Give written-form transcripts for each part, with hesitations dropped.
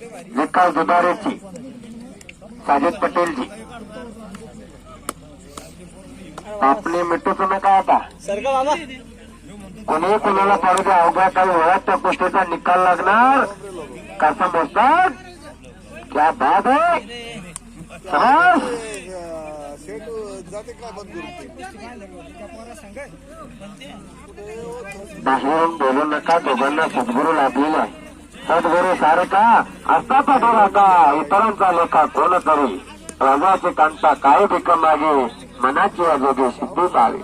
विकास दुधारेची, साजिद पटेल जी आपले मिठू तुम्ही काय आता कोणी कोणाला पाहिजे अवघ्या काही वेळात त्या गोष्टीचा निकाल लागणार कसं मोजतात क्या बात आहे बाहेरून बोलू नका दोघांना सद्गुरू लाभलेला आहे सद्गुरू सारे का असतात का इतरांचा लेखा कोण तरी राजाचे कांता काय भिक मागे मनाची अजोगे सिद्धी पावे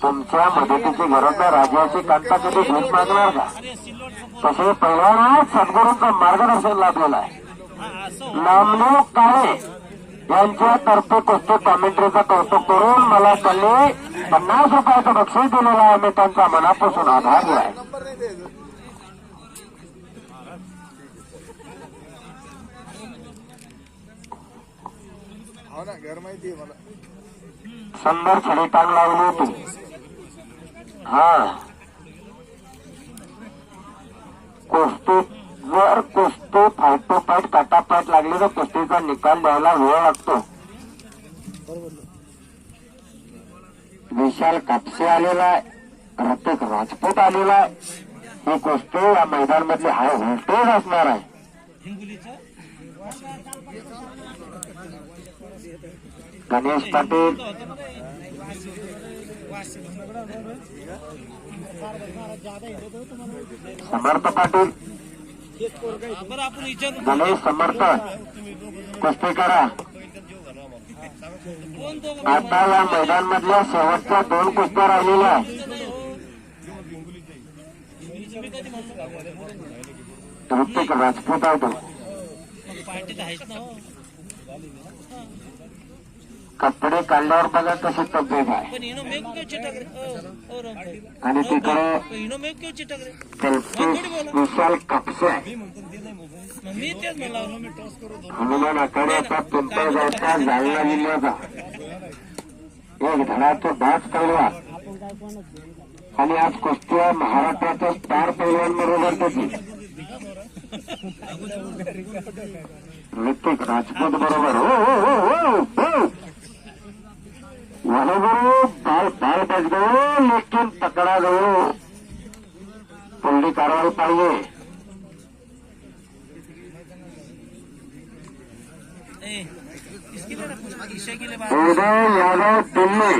तुमच्या मदतीची गरज नाही राजाची कांता कधी भीक मागणार का तसे पहिल्यांदाच सद्गुरूंचं मार्गदर्शन लाभलेलं आहे नामदेव काळे यांच्यातर्फे कुस्ती कॉमेंट्रीचं कौतुक करून मला त्यांनी 50 रुपयाचं बक्षीस दिलेलं आहे मी त्यांचा मनापासून आभार दिलाय सुंदर छडी टांग लावली होती हा कुस्ती जर कुस्ती फायटोफाईट काटापाट लागली तर कुस्तीचा निकाल द्यायला वेळ लागतो विशाल कापसे आलेला आहे ऋतिक राजपूत आलेला आहे ही कुस्ती या मैदान मधली हाय व्होल्टेज असणार आहे गणेश पाटील समर्थ पाटील गणेश समर्थ कुस्ती करा आता या मैदान मधल्या शेवटच्या 2 कुस्त्या राहिलेल्या ऋतिक राजपूत आहे तो कपडे काढल्यावर बघा कशी तब्येत आहे आणि तिकडे विशाल कापसे हनुमान आखाडे आता पिंपळगावचा जालना जिल्ह्याचा एक धडाचा बाज पैलवा आणि आज कुस्ती महाराष्ट्राच्या स्टार पैलवांबरोबर त्याची ऋतिक राजपूत बरोबर हो वाहगुरु बाल बाल बच गए लेकिन पकड़ा गयो पुंडी कारवाई पाहिजे उदय यादव दिल्ली